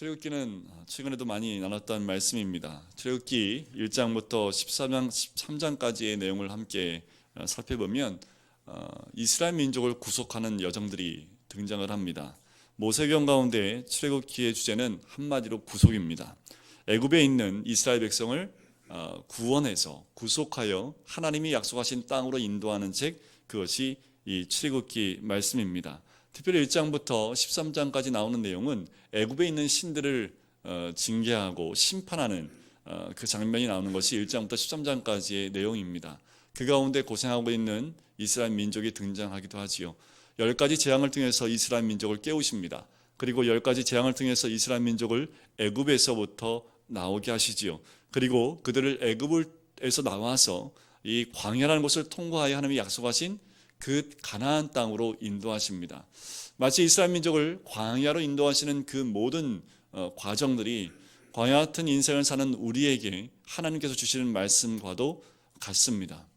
출애굽기는 최근에도 많이 나눴던 말씀입니다. 출애굽기 1장부터 13장까지의 내용을 함께 살펴보면 이스라엘 민족을 구속하는 여정들이 등장을 합니다. 모세경 가운데 출애굽기의 주제는 한마디로 구속입니다. 애굽에 있는 이스라엘 백성을 구원해서 구속하여 하나님이 약속하신 땅으로 인도하는 책, 그것이 이 출애굽기 말씀입니다. 특별히 1장부터 13장까지 나오는 내용은 애굽에 있는 신들을 징계하고 심판하는 그 장면이 나오는 것이 1장부터 13장까지의 내용입니다. 그 가운데 고생하고 있는 이스라엘 민족이 등장하기도 하지요. 10가지 재앙을 통해서 이스라엘 민족을 깨우십니다. 그리고 10가지 재앙을 통해서 이스라엘 민족을 애굽에서부터 나오게 하시지요. 그리고 그들을 애굽에서 나와서 이 광야라는 곳을 통과하여 하나님이 약속하신 그 가나안 땅으로 인도하십니다. 마치 이스라엘 민족을 광야로 인도하시는 그 모든 과정들이 광야 같은 인생을 사는 우리에게 하나님께서 주시는 말씀과도 같습니다.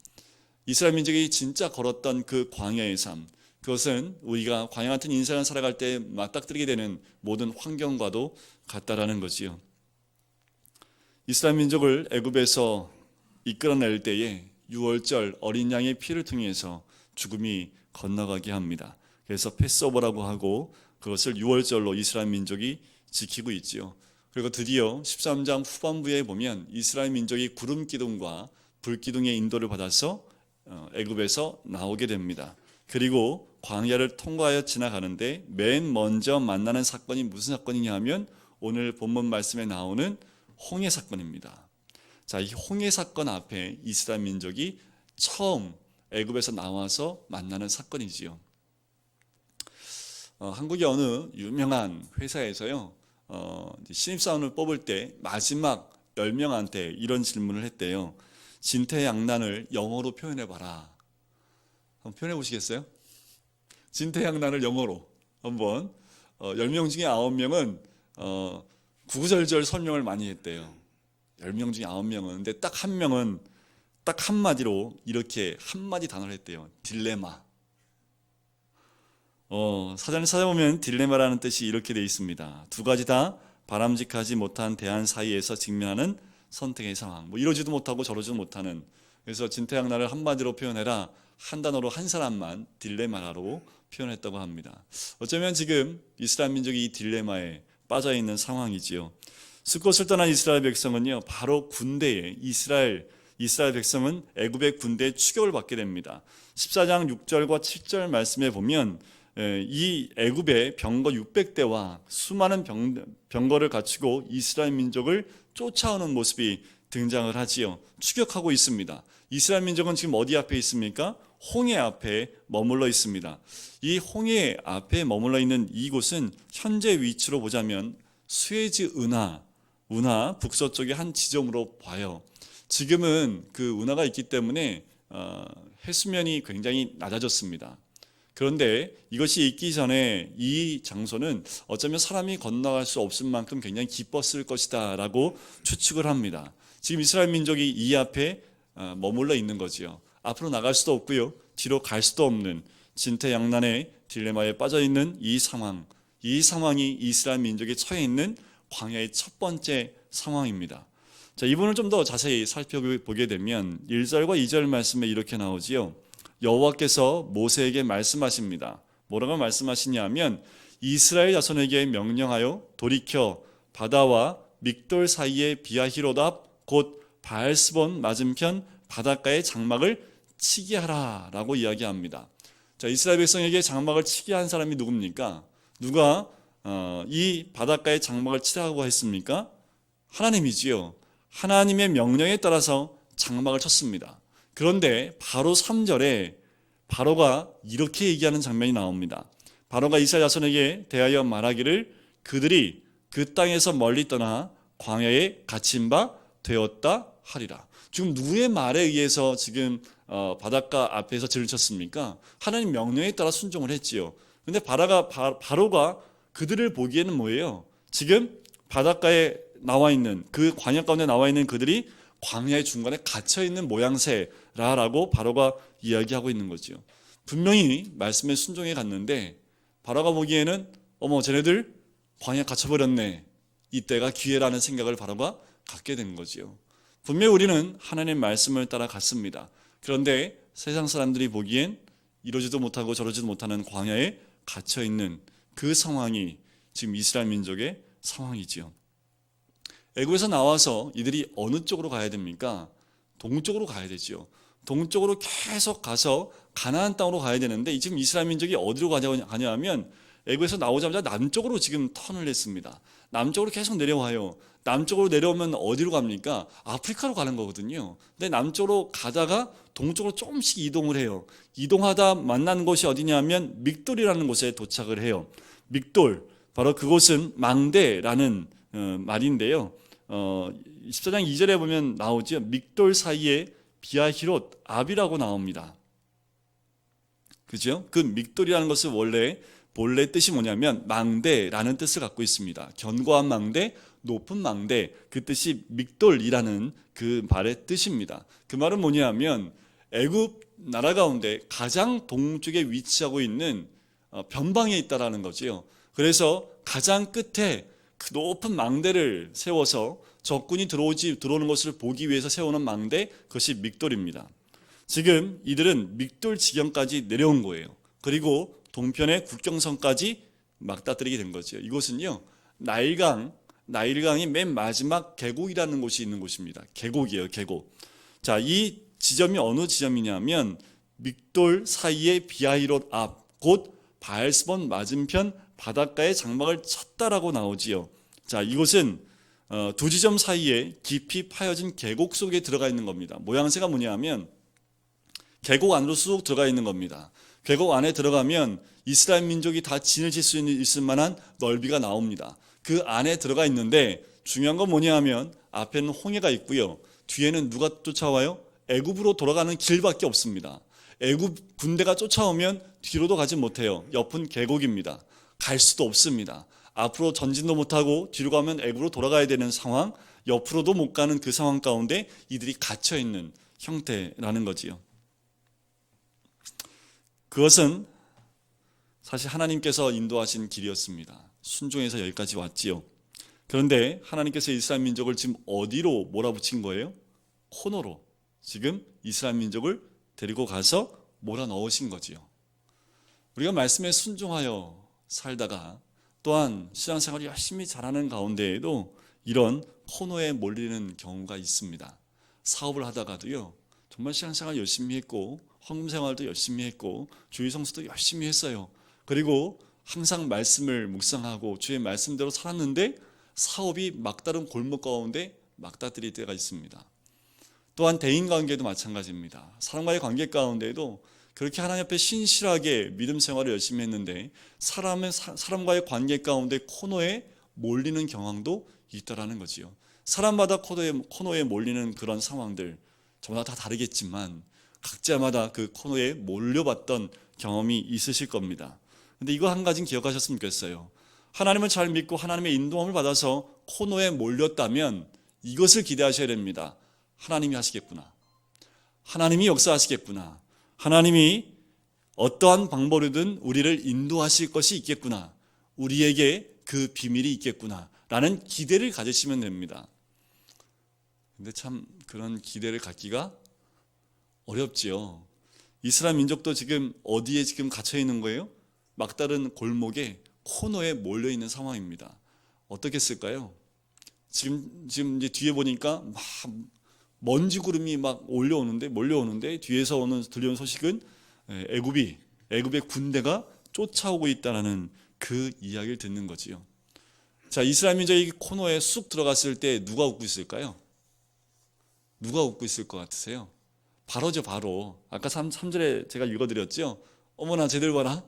이스라엘 민족이 진짜 걸었던 그 광야의 삶, 그것은 우리가 광야 같은 인생을 살아갈 때 맞닥뜨리게 되는 모든 환경과도 같다라는 거지요. 이스라엘 민족을 애굽에서 이끌어낼 때에 유월절 어린 양의 피를 통해서 죽음이 건너가게 합니다. 그래서 패스오버라고 하고 그것을 유월절로 이스라엘 민족이 지키고 있지요. 그리고 드디어 13장 후반부에 보면 이스라엘 민족이 구름 기둥과 불 기둥의 인도를 받아서 애굽에서 나오게 됩니다. 그리고 광야를 통과하여 지나가는데 맨 먼저 만나는 사건이 무슨 사건이냐 하면 오늘 본문 말씀에 나오는 홍해 사건입니다. 자, 이 홍해 사건 앞에 이스라엘 민족이 처음 애굽에서 나와서 만나는 사건이지요. 한국의 어느 유명한 회사에서요, 신입사원을 뽑을 때 마지막 10명한테 이런 질문을 했대요. 진퇴양난을 영어로 표현해봐라. 한번 표현해 보시겠어요? 진퇴양난을 영어로 한번 10명 중에 9명은 구구절절 설명을 많이 했대요. 10명 중에 9명은. 근데 딱 한 명은 딱 한마디로 이렇게 한마디 단어를 했대요. 딜레마. 사전을 찾아보면 딜레마라는 뜻이 이렇게 되어 있습니다. 두 가지 다 바람직하지 못한 대안 사이에서 직면하는 선택의 상황. 이러지도 못하고 저러지도 못하는. 그래서 진퇴양난을 한마디로 표현해라. 한 단어로 한 사람만 딜레마라고 표현했다고 합니다. 어쩌면 지금 이스라엘 민족이 이 딜레마에 빠져 있는 상황이지요. 숫곳을 떠난 이스라엘 백성은요, 바로 군대에 이스라엘 백성은 애굽의 군대에 추격을 받게 됩니다. 14장 6절과 7절 말씀에 보면 이 애굽의 병거 600대와 수많은 병거를 갖추고 이스라엘 민족을 쫓아오는 모습이 등장을 하지요. 추격하고 있습니다. 이스라엘 민족은 지금 어디 앞에 있습니까? 홍해 앞에 머물러 있습니다. 이 홍해 앞에 머물러 있는 이곳은 현재 위치로 보자면 수에즈 운하 북서쪽의 한 지점으로 봐요. 지금은 그 운하가 있기 때문에 해수면이 굉장히 낮아졌습니다. 그런데 이것이 있기 전에 이 장소는 어쩌면 사람이 건너갈 수 없을 만큼 굉장히 깊었을 것이다 라고 추측을 합니다. 지금 이스라엘 민족이 이 앞에 머물러 있는 거지요. 앞으로 나갈 수도 없고요, 뒤로 갈 수도 없는 진퇴양난의 딜레마에 빠져 있는 이 상황이 이스라엘 민족이 처해 있는 광야의 첫 번째 상황입니다. 자, 이 부분을 좀 더 자세히 살펴보게 되면 1절과 2절 말씀에 이렇게 나오지요. 여호와께서 모세에게 말씀하십니다. 뭐라고 말씀하시냐면 이스라엘 자손에게 명령하여 돌이켜 바다와 믹돌 사이의 비아히로답 곧 바알스본 맞은편 바닷가에 장막을 치게 하라 라고 이야기합니다. 자, 이스라엘 백성에게 장막을 치게 한 사람이 누굽니까? 누가 이 바닷가에 장막을 치라고 했습니까? 하나님이지요. 하나님의 명령에 따라서 장막을 쳤습니다. 그런데 바로 3절에 바로가 이렇게 얘기하는 장면이 나옵니다. 바로가 이스라엘 자손에게 대하여 말하기를 그들이 그 땅에서 멀리 떠나 광야에 갇힌 바 되었다 하리라. 지금 누구의 말에 의해서 지금 바닷가 앞에서 진을 쳤습니까? 하나님 명령에 따라 순종을 했지요. 그런데 바로가 그들을 보기에는 뭐예요? 지금 바닷가에 나와 있는 그 광야 가운데 나와 있는 그들이 광야의 중간에 갇혀 있는 모양새라라고 바로가 이야기하고 있는 거죠. 분명히 말씀에 순종해 갔는데 바로가 보기에는 어머 쟤네들 광야 갇혀버렸네 이때가 기회라는 생각을 바로가 갖게 된 거지요. 분명히 우리는 하나님의 말씀을 따라 갔습니다. 그런데 세상 사람들이 보기엔 이러지도 못하고 저러지도 못하는 광야에 갇혀있는 그 상황이 지금 이스라엘 민족의 상황이지요. 애굽에서 나와서 이들이 어느 쪽으로 가야 됩니까? 동쪽으로 가야 되죠. 동쪽으로 계속 가서 가나안 땅으로 가야 되는데 지금 이스라엘 민족이 어디로 가냐 하면 애굽에서 나오자마자 남쪽으로 지금 턴을 했습니다. 남쪽으로 계속 내려와요. 남쪽으로 내려오면 어디로 갑니까? 아프리카로 가는 거거든요. 근데 남쪽으로 가다가 동쪽으로 조금씩 이동을 해요. 이동하다 만난 곳이 어디냐면 믹돌이라는 곳에 도착을 해요. 믹돌, 바로 그곳은 망대라는 말인데요. 14장 2절에 보면 나오죠. 믹돌 사이에 비아히롯 압이라고 나옵니다. 그죠? 그 믹돌이라는 것은 본래 뜻이 뭐냐면 망대라는 뜻을 갖고 있습니다. 견고한 망대, 높은 망대, 그 뜻이 믹돌이라는 그 말의 뜻입니다. 그 말은 뭐냐면 애굽 나라 가운데 가장 동쪽에 위치하고 있는 변방에 있다라는 거지요. 그래서 가장 끝에 그 높은 망대를 세워서 적군이 들어오는 것을 보기 위해서 세우는 망대, 그것이 믹돌입니다. 지금 이들은 믹돌 지경까지 내려온 거예요. 그리고 동편의 국경선까지 맞닥뜨리게 된 거죠. 이곳은요, 나일강이 맨 마지막 계곡이라는 곳이 있는 곳입니다. 계곡이에요, 계곡. 자, 이 지점이 어느 지점이냐면 믹돌 사이의 비아히롯 앞, 곧 바알스본 맞은편 바닷가에 장막을 쳤다라고 나오지요. 자, 이곳은 두 지점 사이에 깊이 파여진 계곡 속에 들어가 있는 겁니다. 모양새가 뭐냐면 계곡 안으로 쑥 들어가 있는 겁니다. 계곡 안에 들어가면 이스라엘 민족이 다 진을 칠 수 있을 만한 넓이가 나옵니다. 그 안에 들어가 있는데 중요한 건 뭐냐면 앞에는 홍해가 있고요. 뒤에는 누가 쫓아와요? 애굽으로 돌아가는 길밖에 없습니다. 애굽 군대가 쫓아오면 뒤로도 가지 못해요. 옆은 계곡입니다. 갈 수도 없습니다. 앞으로 전진도 못하고 뒤로 가면 애굽으로 돌아가야 되는 상황, 옆으로도 못 가는 그 상황 가운데 이들이 갇혀있는 형태라는 거지요. 그것은 사실 하나님께서 인도하신 길이었습니다. 순종해서 여기까지 왔지요. 그런데 하나님께서 이스라엘 민족을 지금 어디로 몰아붙인 거예요? 코너로 지금 이스라엘 민족을 데리고 가서 몰아넣으신 거지요. 우리가 말씀에 순종하여 살다가 또한 신앙생활을 열심히 잘하는 가운데에도 이런 코너에 몰리는 경우가 있습니다. 사업을 하다가도요, 정말 신앙생활 열심히 했고 헌금생활도 열심히 했고 주일 성수도 열심히 했어요. 그리고 항상 말씀을 묵상하고 주의 말씀대로 살았는데 사업이 막다른 골목 가운데 막다뜨릴 때가 있습니다. 또한 대인관계도 마찬가지입니다. 사람과의 관계 가운데에도 그렇게 하나님 앞에 신실하게 믿음 생활을 열심히 했는데 사람과의 관계 가운데 코너에 몰리는 경향도 있다라는 거지요. 사람마다 코너에 몰리는 그런 상황들 저마다 다 다르겠지만 각자마다 그 코너에 몰려봤던 경험이 있으실 겁니다. 근데 이거 한 가지는 기억하셨으면 좋겠어요. 하나님을 잘 믿고 하나님의 인도함을 받아서 코너에 몰렸다면 이것을 기대하셔야 됩니다. 하나님이 하시겠구나. 하나님이 역사하시겠구나. 하나님이 어떠한 방법이든 우리를 인도하실 것이 있겠구나. 우리에게 그 비밀이 있겠구나. 라는 기대를 가지시면 됩니다. 근데 참 그런 기대를 갖기가 어렵지요. 이스라엘 민족도 지금 어디에 지금 갇혀 있는 거예요? 막다른 골목에 코너에 몰려 있는 상황입니다. 어떻게 쓸까요? 지금 이제 뒤에 보니까 막 먼지 구름이 막 몰려오는데 뒤에서 들려오는 소식은 애굽의 군대가 쫓아오고 있다라는 그 이야기를 듣는 거지요. 자, 이스라엘 민족이 코너에 쑥 들어갔을 때 누가 웃고 있을까요? 누가 웃고 있을 것 같으세요? 바로죠, 바로. 아까 3절에 제가 읽어드렸죠. 어머나 쟤들 봐라.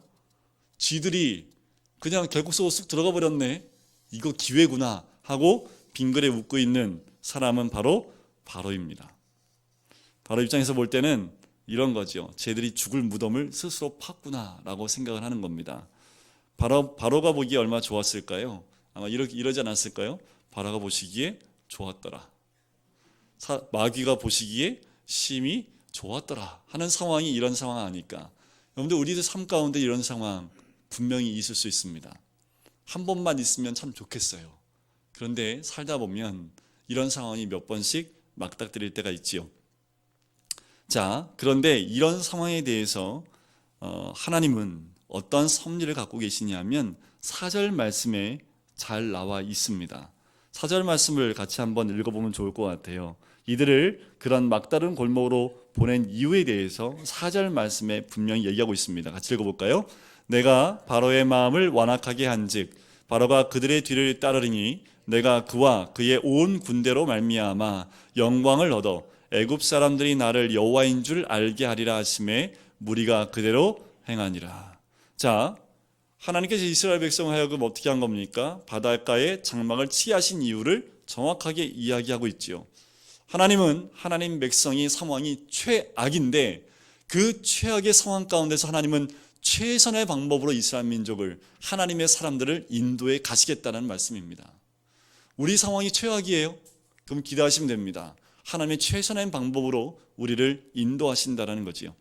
쥐들이 그냥 계곡 속으로 쑥 들어가 버렸네. 이거 기회구나 하고 빙그레 웃고 있는 사람은 바로입니다. 바로 입장에서 볼 때는 이런 거죠. 쟤들이 죽을 무덤을 스스로 팠구나 라고 생각을 하는 겁니다. 바로가 보기에 얼마나 좋았을까요? 아마 이러지 않았을까요? 바로가 보시기에 좋았더라. 마귀가 보시기에 심히 좋았더라 하는 상황이 이런 상황 아닐까. 여러분들 우리들 삶 가운데 이런 상황 분명히 있을 수 있습니다. 한 번만 있으면 참 좋겠어요. 그런데 살다 보면 이런 상황이 몇 번씩 맞닥뜨릴 때가 있지요. 자, 그런데 이런 상황에 대해서 하나님은 어떤 섭리를 갖고 계시냐면 4절 말씀에 잘 나와 있습니다. 4절 말씀을 같이 한번 읽어보면 좋을 것 같아요. 이들을 그런 막다른 골목으로 보낸 이유에 대해서 4절 말씀에 분명히 얘기하고 있습니다. 같이 읽어볼까요? 내가 바로의 마음을 완악하게 한즉 바로가 그들의 뒤를 따르리니 내가 그와 그의 온 군대로 말미암아 영광을 얻어 애굽 사람들이 나를 여호와인 줄 알게 하리라 하심에 무리가 그대로 행하니라. 자, 하나님께서 이스라엘 백성 하여금 어떻게 한 겁니까? 바닷가에 장막을 치하신 이유를 정확하게 이야기하고 있지요. 하나님은 하나님 백성이 상황이 최악인데 그 최악의 상황 가운데서 하나님은 최선의 방법으로 이스라엘 민족을, 하나님의 사람들을 인도해 가시겠다는 말씀입니다. 우리 상황이 최악이에요? 그럼 기대하시면 됩니다. 하나님의 최선의 방법으로 우리를 인도하신다는 거지요.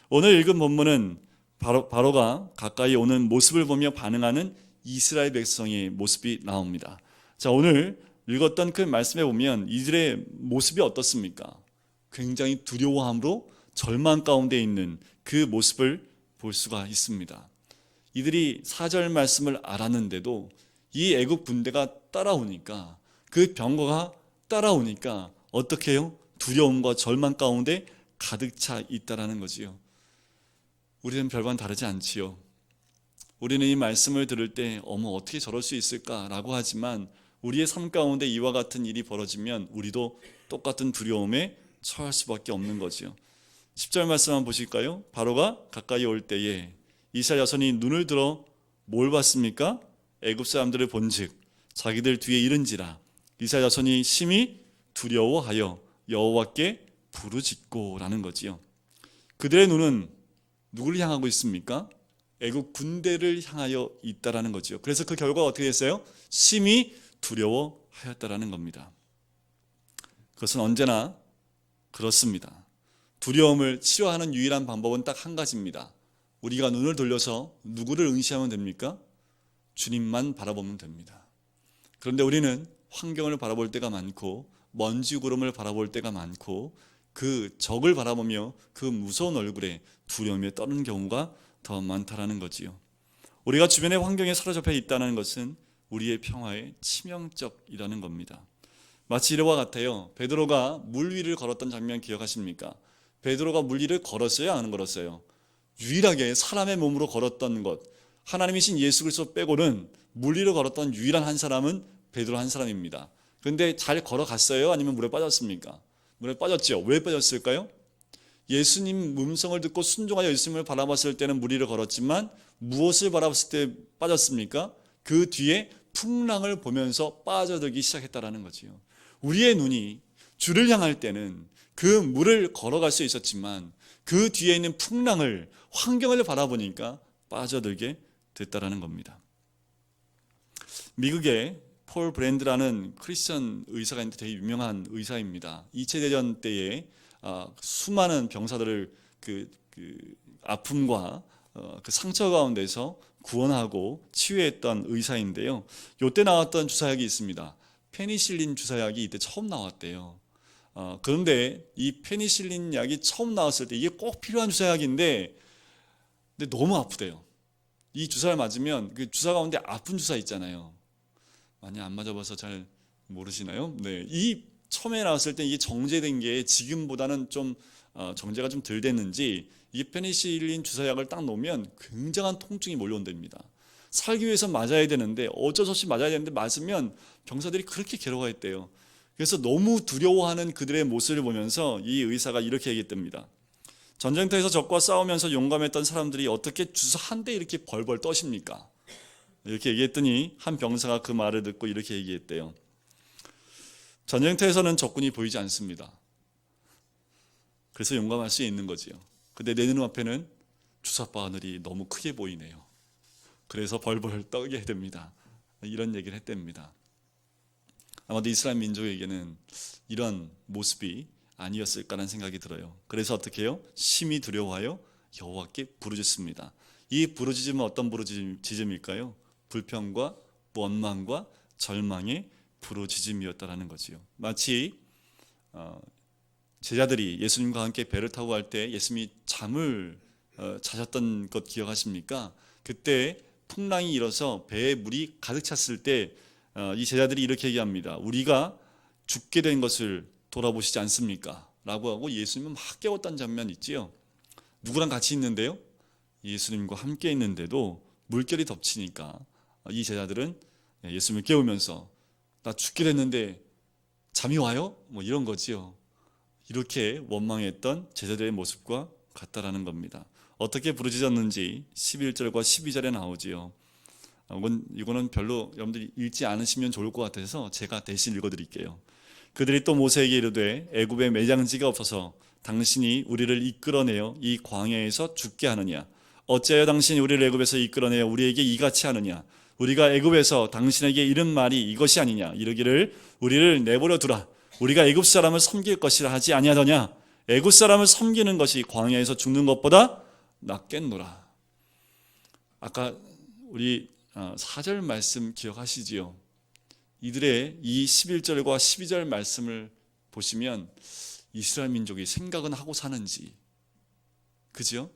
오늘 읽은 본문은 바로가 가까이 오는 모습을 보며 반응하는 이스라엘 백성의 모습이 나옵니다. 자, 오늘 읽었던 그 말씀에 보면 이들의 모습이 어떻습니까? 굉장히 두려워함으로 절망 가운데 있는 그 모습을 볼 수가 있습니다. 이들이 4절 말씀을 알았는데도 이 애국 군대가 따라오니까, 그 병거가 따라오니까 어떻게 해요? 두려움과 절망 가운데 가득 차 있다라는 거지요. 우리는 별반 다르지 않지요. 우리는 이 말씀을 들을 때 어머 어떻게 저럴 수 있을까라고 하지만 우리의 삶 가운데 이와 같은 일이 벌어지면 우리도 똑같은 두려움에 처할 수밖에 없는 거지요. 10절 말씀 한번 보실까요? 바로가 가까이 올 때에 이스라엘 자손이 눈을 들어 뭘 봤습니까? 애굽 사람들을 본즉 자기들 뒤에 이른지라 이스라엘 자손이 심히 두려워하여 여호와께 부르짖고라는 거지요. 그들의 눈은 누구를 향하고 있습니까? 애국 군대를 향하여 있다라는 거죠. 그래서 그 결과가 어떻게 됐어요? 심히 두려워하였다라는 겁니다. 그것은 언제나 그렇습니다. 두려움을 치료하는 유일한 방법은 딱 한 가지입니다. 우리가 눈을 돌려서 누구를 응시하면 됩니까? 주님만 바라보면 됩니다. 그런데 우리는 환경을 바라볼 때가 많고 먼지 구름을 바라볼 때가 많고 그 적을 바라보며 그 무서운 얼굴에 두려움에 떠는 경우가 더 많다라는 거지요. 우리가 주변의 환경에 사로잡혀 있다는 것은 우리의 평화에 치명적이라는 겁니다. 마치 이와 같아요. 베드로가 물 위를 걸었던 장면 기억하십니까? 베드로가 물 위를 걸었어요? 안 걸었어요? 유일하게 사람의 몸으로 걸었던 것, 하나님이신 예수 그리스도 빼고는 물 위를 걸었던 유일한 한 사람은 베드로 한 사람입니다. 그런데 잘 걸어갔어요? 아니면 물에 빠졌습니까? 물에 빠졌죠. 왜 빠졌을까요? 예수님 음성을 듣고 순종하여 예수님을 바라봤을 때는 물 위를 걸었지만 무엇을 바라봤을 때 빠졌습니까? 그 뒤에 풍랑을 보면서 빠져들기 시작했다라는 거지요. 우리의 눈이 주를 향할 때는 그 물을 걸어갈 수 있었지만 그 뒤에 있는 풍랑을, 환경을 바라보니까 빠져들게 됐다라는 겁니다. 미국의 폴 브랜드라는 크리스천 의사가 있는데 되게 유명한 의사입니다. 2차 대전 때에 수많은 병사들을 그 아픔과 그 상처 가운데서 구원하고 치유했던 의사인데요. 이때 나왔던 주사약이 있습니다. 페니실린 주사약이 이때 처음 나왔대요. 그런데 이 페니실린 약이 처음 나왔을 때 이게 꼭 필요한 주사약인데 근데 너무 아프대요. 이 주사를 맞으면 그 주사 가운데 아픈 주사 있잖아요. 많이 안 맞아봐서 잘 모르시나요? 네, 이 처음에 나왔을 때 이게 정제된 게 지금보다는 좀 정제가 좀 덜 됐는지 이 페니실린 주사약을 딱 놓으면 굉장한 통증이 몰려온답니다. 살기 위해서 맞아야 되는데 어쩔 수 없이 맞아야 되는데 맞으면 병사들이 그렇게 괴로워했대요. 그래서 너무 두려워하는 그들의 모습을 보면서 이 의사가 이렇게 얘기했답니다. 전쟁터에서 적과 싸우면서 용감했던 사람들이 어떻게 주사 한 대 이렇게 벌벌 떠십니까? 이렇게 얘기했더니 한 병사가 그 말을 듣고 이렇게 얘기했대요. 전쟁터에서는 적군이 보이지 않습니다. 그래서 용감할 수 있는 거지요. 근데 내 눈 앞에는 주사바늘이 너무 크게 보이네요. 그래서 벌벌 떨게 됩니다. 이런 얘기를 했답니다. 아마도 이스라엘 민족에게는 이런 모습이 아니었을까라는 생각이 들어요. 그래서 어떻게 해요? 심히 두려워하여 여호와께 부르짖습니다. 이 부르짖음은 어떤 부르짖음일까요? 불평과 원망과 절망의 부르짖음이었다라는 거지요. 마치 제자들이 예수님과 함께 배를 타고 갈 때 예수님이 잠을 자셨던 것 기억하십니까? 그때 풍랑이 일어서 배에 물이 가득 찼을 때 이 제자들이 이렇게 얘기합니다. 우리가 죽게 된 것을 돌아보시지 않습니까? 라고 하고 예수님은 막 깨웠던 장면 있지요. 누구랑 같이 있는데요? 예수님과 함께 있는데도 물결이 덮치니까 이 제자들은 예수님을 깨우면서 나 죽게 됐는데 잠이 와요? 뭐 이런 거지요. 이렇게 원망했던 제자들의 모습과 같다라는 겁니다. 어떻게 부르짖었는지 11절과 12절에 나오지요. 이거는 별로 여러분들이 읽지 않으시면 좋을 것 같아서 제가 대신 읽어드릴게요. 그들이 또 모세에게 이르되 애굽에 매장지가 없어서 당신이 우리를 이끌어내어 이 광야에서 죽게 하느냐? 어찌하여 당신이 우리를 애굽에서 이끌어내어 우리에게 이같이 하느냐? 우리가 애굽에서 당신에게 이른 말이 이것이 아니냐? 이르기를 우리를 내버려 두라. 우리가 애굽 사람을 섬길 것이라 하지 아니하더냐? 애굽 사람을 섬기는 것이 광야에서 죽는 것보다 낫겠노라. 아까 우리 4절 말씀 기억하시지요? 이들의 이 11절과 12절 말씀을 보시면 이스라엘 민족이 생각은 하고 사는지, 그죠?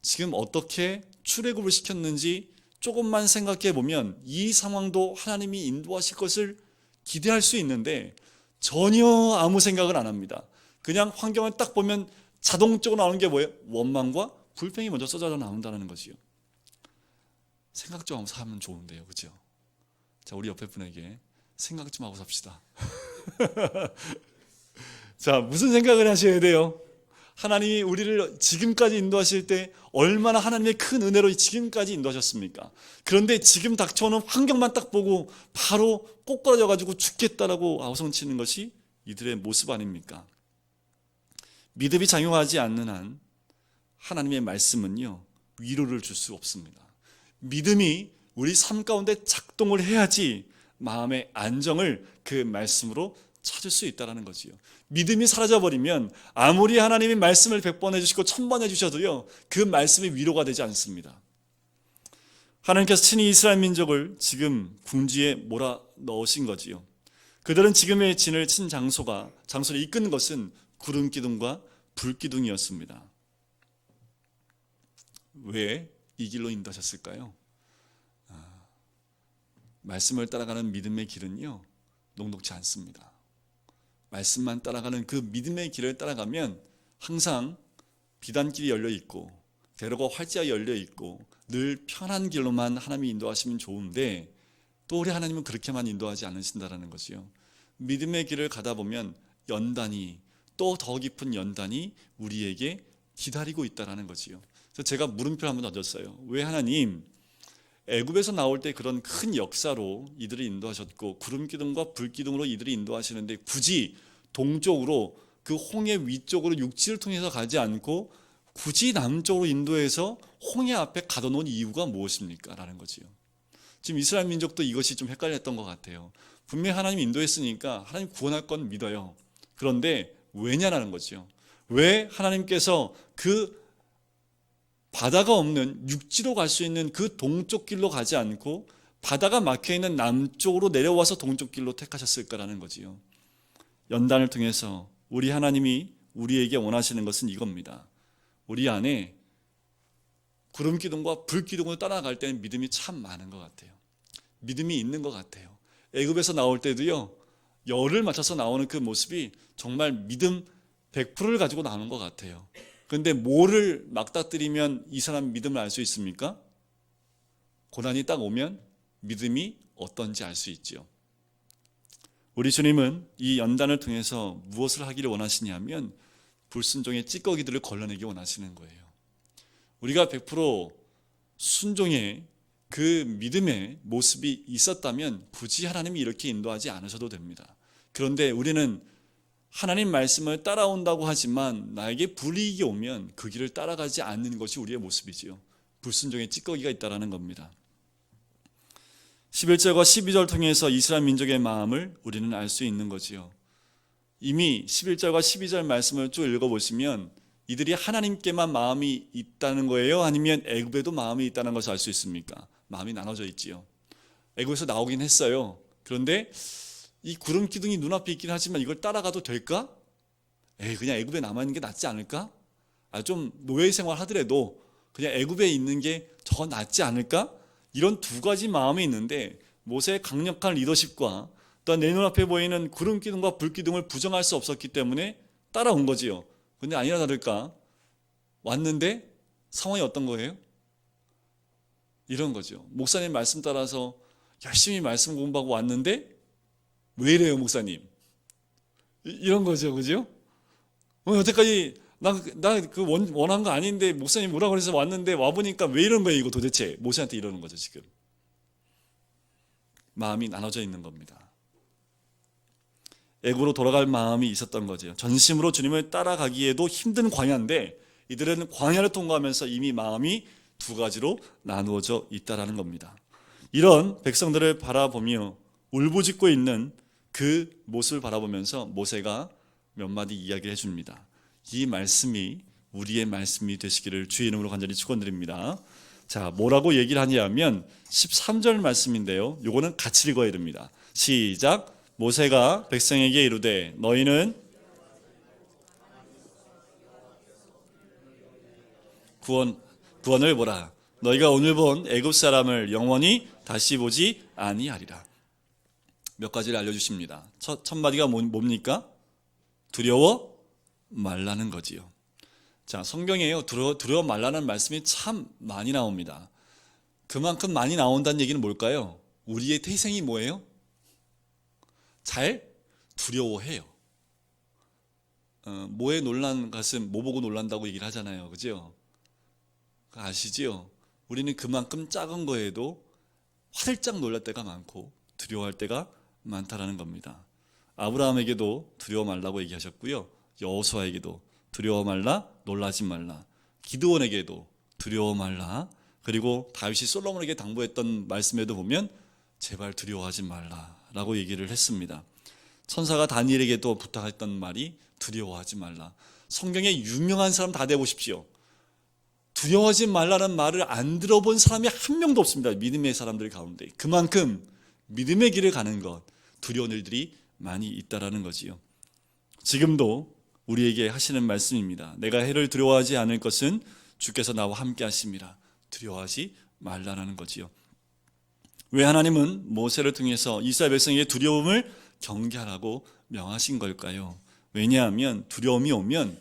지금 어떻게 출애굽을 시켰는지 조금만 생각해 보면 이 상황도 하나님이 인도하실 것을 기대할 수 있는데 전혀 아무 생각을 안 합니다. 그냥 환경을 딱 보면 자동적으로 나오는 게 뭐예요? 원망과 불평이 먼저 쏟아져 나온다는 거지요. 생각 좀 하고 사면 좋은데요, 그죠? 자, 우리 옆에 분에게 생각 좀 하고 삽시다. 자, 무슨 생각을 하셔야 돼요? 하나님이 우리를 지금까지 인도하실 때 얼마나 하나님의 큰 은혜로 지금까지 인도하셨습니까? 그런데 지금 닥쳐오는 환경만 딱 보고 바로 꼬꾸라져 가지고 죽겠다라고 아우성치는 것이 이들의 모습 아닙니까? 믿음이 작용하지 않는 한 하나님의 말씀은요, 위로를 줄 수 없습니다. 믿음이 우리 삶 가운데 작동을 해야지 마음의 안정을 그 말씀으로 찾을 수 있다는 거지요. 믿음이 사라져버리면 아무리 하나님이 말씀을 100번 해주시고 1000번 해주셔도요, 그 말씀이 위로가 되지 않습니다. 하나님께서 친히 이스라엘 민족을 지금 궁지에 몰아넣으신 거지요. 그들은 지금의 진을 친 장소를 이끄는 것은 구름 기둥과 불 기둥이었습니다. 왜 이 길로 인도하셨을까요? 말씀을 따라가는 믿음의 길은요, 녹록지 않습니다. 말씀만 따라가는 그 믿음의 길을 따라가면 항상 비단길이 열려 있고 대로가 활짝 열려 있고 늘 편한 길로만 하나님이 인도하시면 좋은데, 또 우리 하나님은 그렇게만 인도하지 않으신다는 거지요. 믿음의 길을 가다 보면 연단이, 또 더 깊은 연단이 우리에게 기다리고 있다는 거지요. 그래서 제가 물음표를 한번 던졌어요. 왜 하나님 애굽에서 나올 때 그런 큰 역사로 이들을 인도하셨고 구름기둥과 불기둥으로 이들을 인도하시는데 굳이 동쪽으로 그 홍해 위쪽으로 육지를 통해서 가지 않고 굳이 남쪽으로 인도해서 홍해 앞에 가둬놓은 이유가 무엇입니까? 라는 거지요. 지금 이스라엘 민족도 이것이 좀 헷갈렸던 것 같아요. 분명히 하나님 인도했으니까 하나님 구원할 건 믿어요. 그런데 왜냐라는 거죠. 왜 하나님께서 그 바다가 없는 육지로 갈 수 있는 그 동쪽 길로 가지 않고 바다가 막혀있는 남쪽으로 내려와서 동쪽 길로 택하셨을까라는 거지요. 연단을 통해서 우리 하나님이 우리에게 원하시는 것은 이겁니다. 우리 안에 구름 기둥과 불 기둥을 따라갈 때는 믿음이 참 많은 것 같아요. 믿음이 있는 것 같아요. 애굽에서 나올 때도요, 열을 맞춰서 나오는 그 모습이 정말 믿음 100%를 가지고 나오는 것 같아요. 그런데 뭐를 맞닥뜨리면 이 사람 믿음을 알 수 있습니까? 고난이 딱 오면 믿음이 어떤지 알 수 있죠. 우리 주님은 이 연단을 통해서 무엇을 하기를 원하시냐면 불순종의 찌꺼기들을 걸러내기 원하시는 거예요. 우리가 100% 순종의 그 믿음의 모습이 있었다면 굳이 하나님이 이렇게 인도하지 않으셔도 됩니다. 그런데 우리는 하나님 말씀을 따라온다고 하지만 나에게 불이익이 오면 그 길을 따라가지 않는 것이 우리의 모습이지요. 불순종의 찌꺼기가 있다는 겁니다. 11절과 12절 통해서 이스라엘 민족의 마음을 우리는 알 수 있는 거지요. 이미 11절과 12절 말씀을 쭉 읽어보시면 이들이 하나님께만 마음이 있다는 거예요? 아니면 애굽에도 마음이 있다는 것을 알 수 있습니까? 마음이 나눠져 있지요. 애굽에서 나오긴 했어요. 그런데 이 구름 기둥이 눈앞에 있긴 하지만 이걸 따라가도 될까? 그냥 애굽에 남아있는 게 낫지 않을까? 좀 노예 생활 하더라도 그냥 애굽에 있는 게 더 낫지 않을까? 이런 두 가지 마음이 있는데 모세의 강력한 리더십과 또 내 눈앞에 보이는 구름 기둥과 불 기둥을 부정할 수 없었기 때문에 따라온 거지요. 근데 아니나 다를까 왔는데 상황이 어떤 거예요? 이런 거죠. 목사님 말씀 따라서 열심히 말씀 공부하고 왔는데 왜 이래요, 목사님? 이런 거죠, 그죠? 여태까지 나 그 원한 거 아닌데 목사님 오라고 해서 왔는데 와보니까 왜 이런 거예요, 이거 도대체? 모세한테 이러는 거죠, 지금. 마음이 나눠져 있는 겁니다. 애굽으로 돌아갈 마음이 있었던 거죠. 전심으로 주님을 따라가기에도 힘든 광야인데 이들은 광야를 통과하면서 이미 마음이 두 가지로 나누어져 있다라는 겁니다. 이런 백성들을 바라보며 울부짖고 있는 그 모습을 바라보면서 모세가 몇 마디 이야기를 해줍니다. 이 말씀이 우리의 말씀이 되시기를 주의 이름으로 간절히 축원드립니다. 자, 뭐라고 얘기를 하냐면 13절 말씀인데요. 요거는 같이 읽어야 됩니다. 시작. 모세가 백성에게 이르되 너희는 구원을 보라. 너희가 오늘 본 애굽 사람을 영원히 다시 보지 아니하리라. 몇 가지를 알려주십니다. 첫 마디가 뭡니까? 두려워 말라는 거지요. 자, 성경에요. 두려워 말라는 말씀이 참 많이 나옵니다. 그만큼 많이 나온다는 얘기는 뭘까요? 우리의 태생이 뭐예요? 잘 두려워해요. 뭐에 놀란 것은 뭐 보고 놀란다고 얘기를 하잖아요. 그죠? 아시지요? 우리는 그만큼 작은 거에도 화들짝 놀랄 때가 많고 두려워할 때가 많다라는 겁니다. 아브라함에게도 두려워 말라고 얘기하셨고요. 여호수아에게도 두려워 말라, 놀라지 말라. 기드온에게도 두려워 말라. 그리고 다윗이 솔로몬에게 당부했던 말씀에도 보면 제발 두려워하지 말라라고 얘기를 했습니다. 천사가 다니엘에게도 부탁했던 말이 두려워하지 말라. 성경에 유명한 사람 다 돼보십시오. 두려워하지 말라는 말을 안 들어본 사람이 한 명도 없습니다. 믿음의 사람들 가운데. 그만큼 믿음의 길을 가는 것, 두려운 일들이 많이 있다라는 거지요. 지금도 우리에게 하시는 말씀입니다. 내가 해를 두려워하지 않을 것은 주께서 나와 함께 하심이라. 두려워하지 말라는 거지요. 왜 하나님은 모세를 통해서 이스라엘 백성에게 두려움을 경계하라고 명하신 걸까요? 왜냐하면 두려움이 오면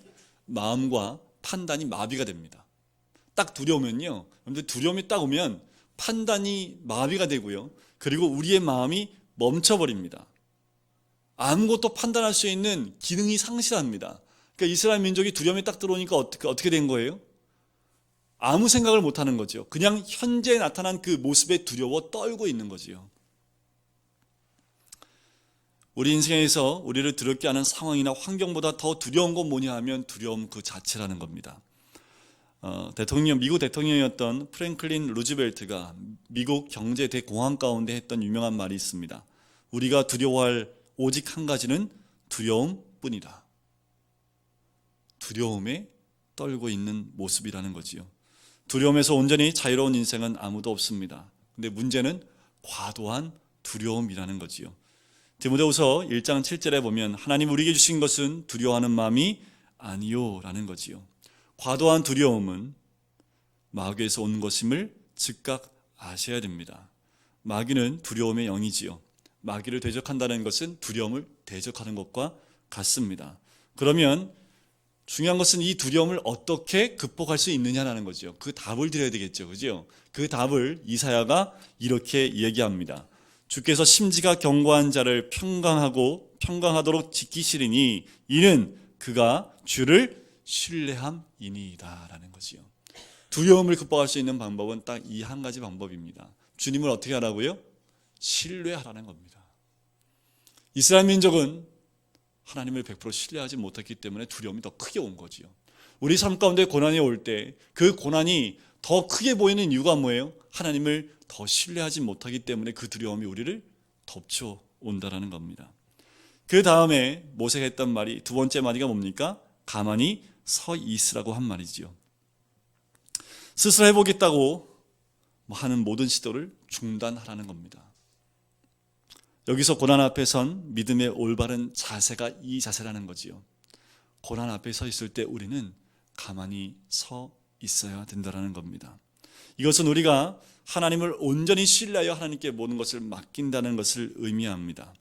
마음과 판단이 마비가 됩니다. 딱 두려우면요. 여러분들 두려움이 딱 오면 판단이 마비가 되고요. 그리고 우리의 마음이 멈춰버립니다. 아무것도 판단할 수 있는 기능이 상실합니다. 그러니까 이스라엘 민족이 두려움이 딱 들어오니까 어떻게 된 거예요? 아무 생각을 못하는 거죠. 그냥 현재 나타난 그 모습에 두려워 떨고 있는 거지요. 우리 인생에서 우리를 두렵게 하는 상황이나 환경보다 더 두려운 건 뭐냐 하면 두려움 그 자체라는 겁니다. 미국 대통령이었던 프랭클린 루즈벨트가 미국 경제 대공황 가운데 했던 유명한 말이 있습니다. 우리가 두려워할 오직 한 가지는 두려움뿐이다. 두려움에 떨고 있는 모습이라는 거지요. 두려움에서 온전히 자유로운 인생은 아무도 없습니다. 근데 문제는 과도한 두려움이라는 거지요. 디모데후서 1장 7절에 보면 하나님 우리에게 주신 것은 두려워하는 마음이 아니요 라는 거지요. 과도한 두려움은 마귀에서 온 것임을 즉각 아셔야 됩니다. 마귀는 두려움의 영이지요. 마귀를 대적한다는 것은 두려움을 대적하는 것과 같습니다. 그러면 중요한 것은 이 두려움을 어떻게 극복할 수 있느냐라는 거죠. 그 답을 드려야 되겠죠. 그죠? 그 답을 이사야가 이렇게 얘기합니다. 주께서 심지가 견고한 자를 평강하도록 지키시리니 이는 그가 주를 신뢰함이니이다 라는 거지요. 두려움을 극복할 수 있는 방법은 딱 이 한 가지 방법입니다. 주님을 어떻게 하라고요? 신뢰하라는 겁니다. 이스라엘 민족은 하나님을 100% 신뢰하지 못했기 때문에 두려움이 더 크게 온 거지요. 우리 삶 가운데 고난이 올 때 그 고난이 더 크게 보이는 이유가 뭐예요? 하나님을 더 신뢰하지 못하기 때문에 그 두려움이 우리를 덮쳐온다라는 겁니다. 그 다음에 모세가 했던 말이 두 번째 마디가 뭡니까? 가만히 서 있으라고 한 말이지요. 스스로 해보겠다고 하는 모든 시도를 중단하라는 겁니다. 여기서 고난 앞에 선 믿음의 올바른 자세가 이 자세라는 거지요. 고난 앞에 서 있을 때 우리는 가만히 서 있어야 된다는 겁니다. 이것은 우리가 하나님을 온전히 신뢰하여 하나님께 모든 것을 맡긴다는 것을 의미합니다.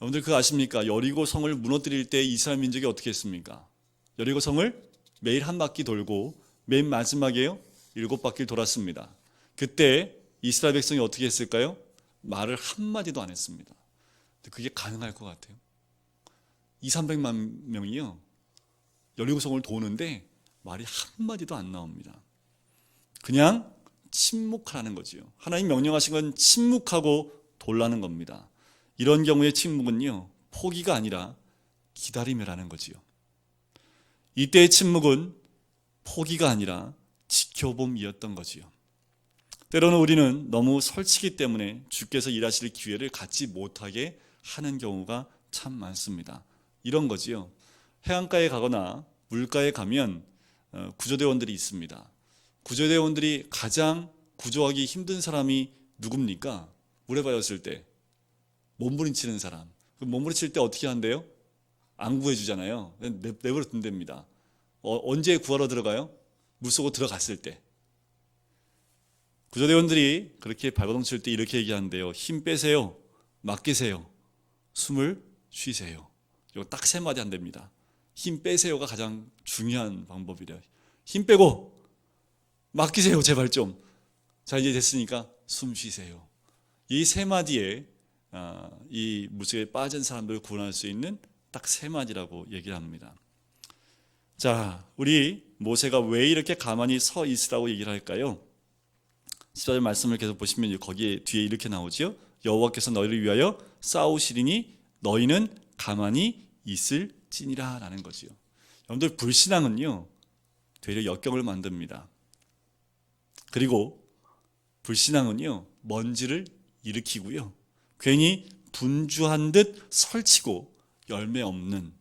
여러분들 그거 아십니까? 여리고 성을 무너뜨릴 때 이스라엘 민족이 어떻게 했습니까? 여리고 성을 매일 한 바퀴 돌고 맨 마지막에요 7바퀴를 돌았습니다. 그때 이스라엘 백성이 어떻게 했을까요? 말을 한마디도 안 했습니다. 그게 가능할 것 같아요? 200~300만 명이요 여리고 성을 도는데 말이 한마디도 안 나옵니다. 그냥 침묵하라는 거지요. 하나님 명령하신 건 침묵하고 돌라는 겁니다. 이런 경우의 침묵은요 포기가 아니라 기다림이라는 거지요. 이때의 침묵은 포기가 아니라 지켜봄이었던 거지요. 때로는 우리는 너무 설치기 때문에 주께서 일하실 기회를 갖지 못하게 하는 경우가 참 많습니다. 이런 거지요. 해안가에 가거나 물가에 가면 구조대원들이 있습니다. 구조대원들이 가장 구조하기 힘든 사람이 누굽니까? 물에 빠졌을 때 몸부림치는 사람. 몸부림칠 때 어떻게 한대요? 안 구해주잖아요. 내버려 둔답니다. 언제 구하러 들어가요? 물속으로 들어갔을 때. 구조대원들이 그렇게 발버둥 칠 때 이렇게 얘기한대요. 힘 빼세요. 맡기세요. 숨을 쉬세요. 이거 딱 3마디 한답니다. 힘 빼세요가 가장 중요한 방법이래요. 힘 빼고 맡기세요. 제발 좀. 자 이제 됐으니까 숨 쉬세요. 이 3마디에 이 물속에 빠진 사람들을 구원할 수 있는 딱 3마디라고 얘기를 합니다. 자, 우리 모세가 왜 이렇게 가만히 서 있으라고 얘기를 할까요? 14절 말씀을 계속 보시면 거기에 뒤에 이렇게 나오지요. 여호와께서 너희를 위하여 싸우시리니 너희는 가만히 있을지니라 라는 거지요. 여러분들 불신앙은요 되려 역경을 만듭니다. 그리고 불신앙은요 먼지를 일으키고요 괜히 분주한 듯 설치고 열매 없는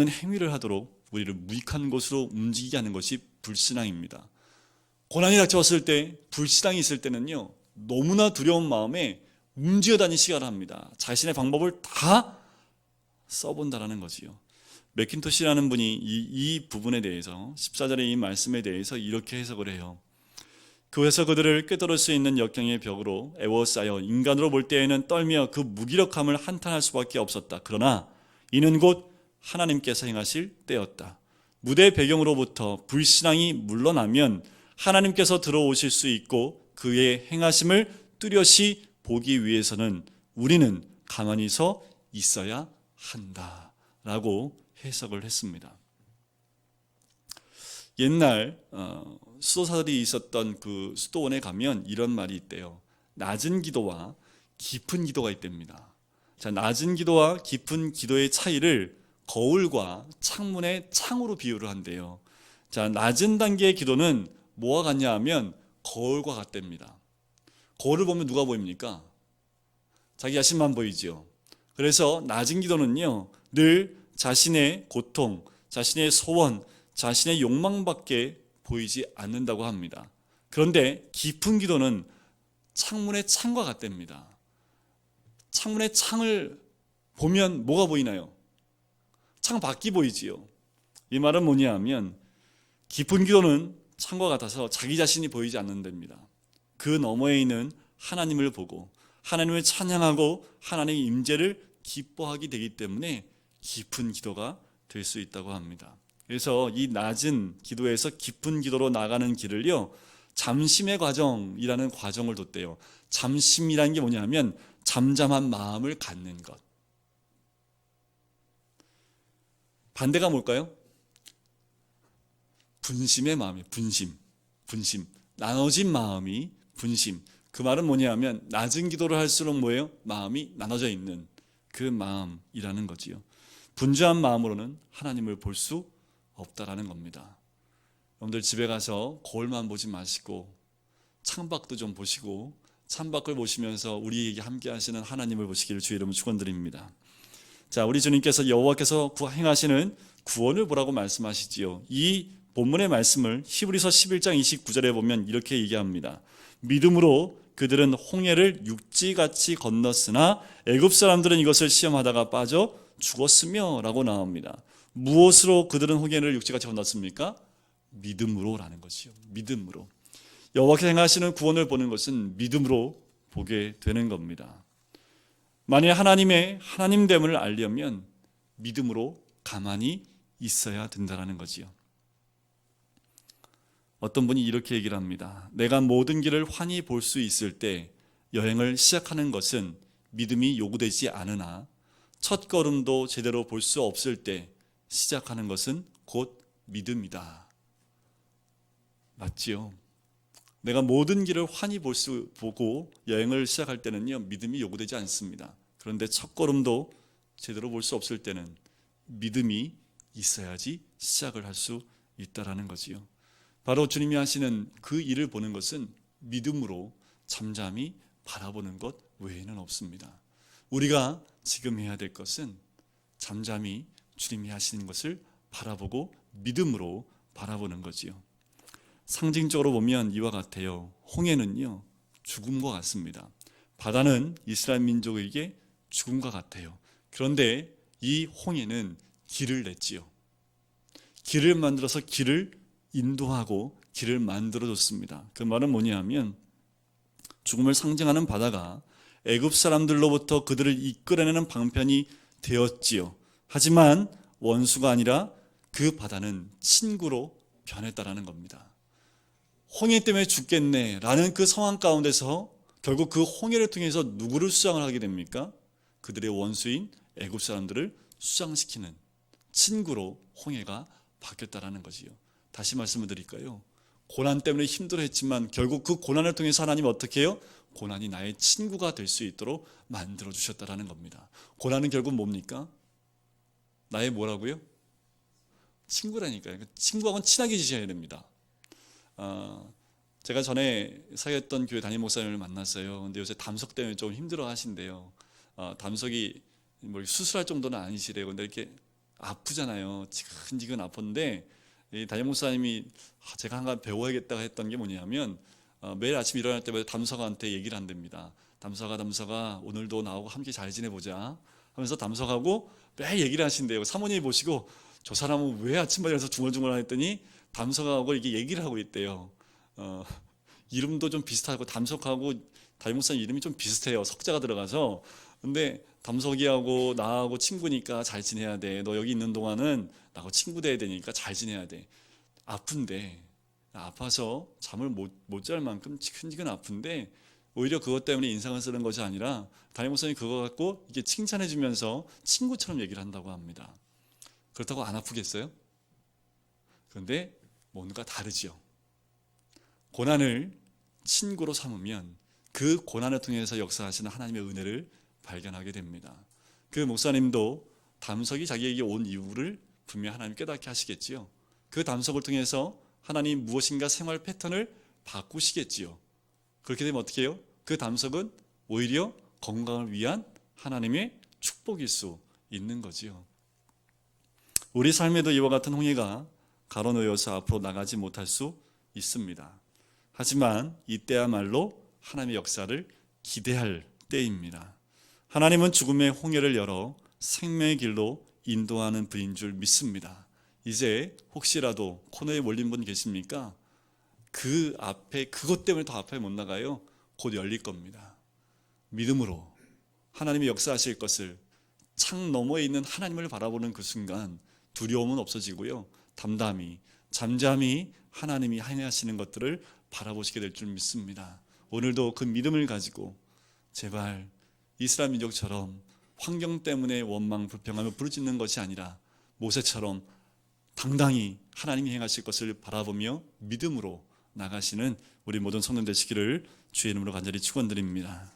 행위를 하도록 우리를 무익한 곳으로 움직이게 하는 것이 불신앙입니다. 고난이 닥쳐왔을 때 불신앙이 있을 때는요 너무나 두려운 마음에 움직여 다니는 시간을 합니다. 자신의 방법을 다 써본다라는 거지요. 맥킨토시라는 분이 이 부분에 대해서 14절의 이 말씀에 대해서 이렇게 해석을 해요. 그래서 그들을 꿰뚫을 수 있는 역경의 벽으로 에워싸여 인간으로 볼 때에는 떨며 그 무기력함을 한탄할 수밖에 없었다. 그러나 이는 곧 하나님께서 행하실 때였다. 무대 배경으로부터 불신앙이 물러나면 하나님께서 들어오실 수 있고 그의 행하심을 뚜렷이 보기 위해서는 우리는 가만히 서 있어야 한다라고 해석을 했습니다. 옛날 수도사들이 있었던 그 수도원에 가면 이런 말이 있대요. 낮은 기도와 깊은 기도가 있답니다. 자, 낮은 기도와 깊은 기도의 차이를 거울과 창문의 창으로 비유를 한대요. 자, 낮은 단계의 기도는 뭐와 같냐 하면 거울과 같답니다. 거울을 보면 누가 보입니까? 자기 자신만 보이지요. 그래서 낮은 기도는요 늘 자신의 고통, 자신의 소원, 자신의 욕망밖에 보이지 않는다고 합니다. 그런데 깊은 기도는 창문의 창과 같답니다. 창문의 창을 보면 뭐가 보이나요? 창 밖이 보이지요. 이 말은 뭐냐 하면 깊은 기도는 창과 같아서 자기 자신이 보이지 않는답니다. 그 너머에 있는 하나님을 보고 하나님을 찬양하고 하나님의 임재를 기뻐하게 되기 때문에 깊은 기도가 될 수 있다고 합니다. 그래서 이 낮은 기도에서 깊은 기도로 나가는 길을요 잠심의 과정이라는 과정을 뒀대요. 잠심이라는 게 뭐냐면 잠잠한 마음을 갖는 것. 반대가 뭘까요? 분심의 마음이에요. 분심. 나눠진 마음이 분심. 그 말은 뭐냐면 낮은 기도를 할수록 뭐예요? 마음이 나눠져 있는 그 마음이라는 거지요. 분주한 마음으로는 하나님을 볼 수 없다라는 겁니다. 여러분들 집에 가서 거울만 보지 마시고 창밖도 좀 보시고 창밖을 보시면서 우리에게 함께 하시는 하나님을 보시기를 주의 이름으로 축원드립니다. 자, 우리 주님께서 여호와께서 행하시는 구원을 보라고 말씀하시지요. 이 본문의 말씀을 히브리서 11장 29절에 보면 이렇게 얘기합니다. 믿음으로 그들은 홍해를 육지같이 건넜으나 애굽 사람들은 이것을 시험하다가 빠져 죽었으며 라고 나옵니다. 무엇으로 그들은 홍해를 육지같이 건넜습니까? 믿음으로라는 것이요. 믿음으로. 여호와께서 행하시는 구원을 보는 것은 믿음으로 보게 되는 겁니다. 만일 하나님됨을 알려면 믿음으로 가만히 있어야 된다는 거지요. 어떤 분이 이렇게 얘기를 합니다. 내가 모든 길을 환히 볼 수 있을 때 여행을 시작하는 것은 믿음이 요구되지 않으나 첫 걸음도 제대로 볼 수 없을 때 시작하는 것은 곧 믿음이다. 맞지요? 내가 모든 길을 환히 보고 여행을 시작할 때는요, 믿음이 요구되지 않습니다. 그런데 첫 걸음도 제대로 볼 수 없을 때는 믿음이 있어야지 시작을 할 수 있다라는 거지요. 바로 주님이 하시는 그 일을 보는 것은 믿음으로 잠잠히 바라보는 것 외에는 없습니다. 우리가 지금 해야 될 것은 잠잠히 주님이 하시는 것을 바라보고 믿음으로 바라보는 거지요. 상징적으로 보면 이와 같아요. 홍해는요, 죽음과 같습니다. 바다는 이스라엘 민족에게 죽음과 같아요. 그런데 이 홍해는 길을 냈지요. 길을 만들어서 길을 인도하고 길을 만들어줬습니다. 그 말은 뭐냐면 죽음을 상징하는 바다가 애굽 사람들로부터 그들을 이끌어내는 방편이 되었지요. 하지만 원수가 아니라 그 바다는 친구로 변했다라는 겁니다. 홍해 때문에 죽겠네 라는 그 상황 가운데서 결국 그 홍해를 통해서 누구를 수장을 하게 됩니까? 그들의 원수인 애굽 사람들을 수장시키는 친구로 홍해가 바뀌었다라는 거지요. 다시 말씀을 드릴까요? 고난 때문에 힘들어했지만 결국 그 고난을 통해서 하나님 어떻게 해요? 고난이 나의 친구가 될 수 있도록 만들어주셨다라는 겁니다. 고난은 결국 뭡니까? 나의 뭐라고요? 친구라니까요. 친구하고는 친하게 지셔야 됩니다. 제가 전에 사귀었던 교회 담임 목사님을 만났어요. 근데 요새 담석 때문에 좀 힘들어 하신대요. 담석이 뭐 수술할 정도는 아니시래요. 근데 이렇게 아프잖아요. 지근지근 아픈데 이 담임 목사님이 제가 한번 배워야겠다고 했던 게 뭐냐면 매일 아침 일어날 때마다 담석한테 얘기를 한답니다. 담석아 오늘도 나하고 함께 잘 지내보자 하면서 담석하고 매일 얘기를 하신대요. 사모님이 보시고 저 사람은 왜 아침마다 일어나서 중얼중얼 했더니 담석하고 이게 얘기를 하고 있대요. 이름도 좀 비슷하고 담석하고 담임 목사님 이름이 좀 비슷해요. 석자가 들어가서. 근데 담석이하고 나하고 친구니까 잘 지내야 돼. 너 여기 있는 동안은 나하고 친구 돼야 되니까 잘 지내야 돼. 아픈데 아파서 잠을 못 잘 만큼 지근지근 아픈데 오히려 그것 때문에 인상을 쓰는 것이 아니라 담임 목사님이 그거 갖고 이게 칭찬해 주면서 친구처럼 얘기를 한다고 합니다. 그렇다고 안 아프겠어요? 그런데 뭔가 다르지요. 고난을 친구로 삼으면 그 고난을 통해서 역사하시는 하나님의 은혜를 발견하게 됩니다. 그 목사님도 담석이 자기에게 온 이유를 분명히 하나님 깨닫게 하시겠지요. 그 담석을 통해서 하나님 무엇인가 생활 패턴을 바꾸시겠지요. 그렇게 되면 어떻게 해요? 그 담석은 오히려 건강을 위한 하나님의 축복일 수 있는 거지요. 우리 삶에도 이와 같은 홍해가 가로놓여서 앞으로 나가지 못할 수 있습니다. 하지만 이때야말로 하나님의 역사를 기대할 때입니다. 하나님은 죽음의 홍해를 열어 생명의 길로 인도하는 분인 줄 믿습니다. 이제 혹시라도 코너에 몰린 분 계십니까? 그 앞에 그것 때문에 더 앞에 못 나가요. 곧 열릴 겁니다. 믿음으로 하나님이 역사하실 것을 창 너머에 있는 하나님을 바라보는 그 순간 두려움은 없어지고요. 담담히 잠잠히 하나님이 행하시는 것들을 바라보시게 될 줄 믿습니다. 오늘도 그 믿음을 가지고 제발 이스라엘 민족처럼 환경 때문에 원망 불평하며 부르짖는 것이 아니라 모세처럼 당당히 하나님이 행하실 것을 바라보며 믿음으로 나가시는 우리 모든 성도들 되시기를 주의 이름으로 간절히 축원드립니다.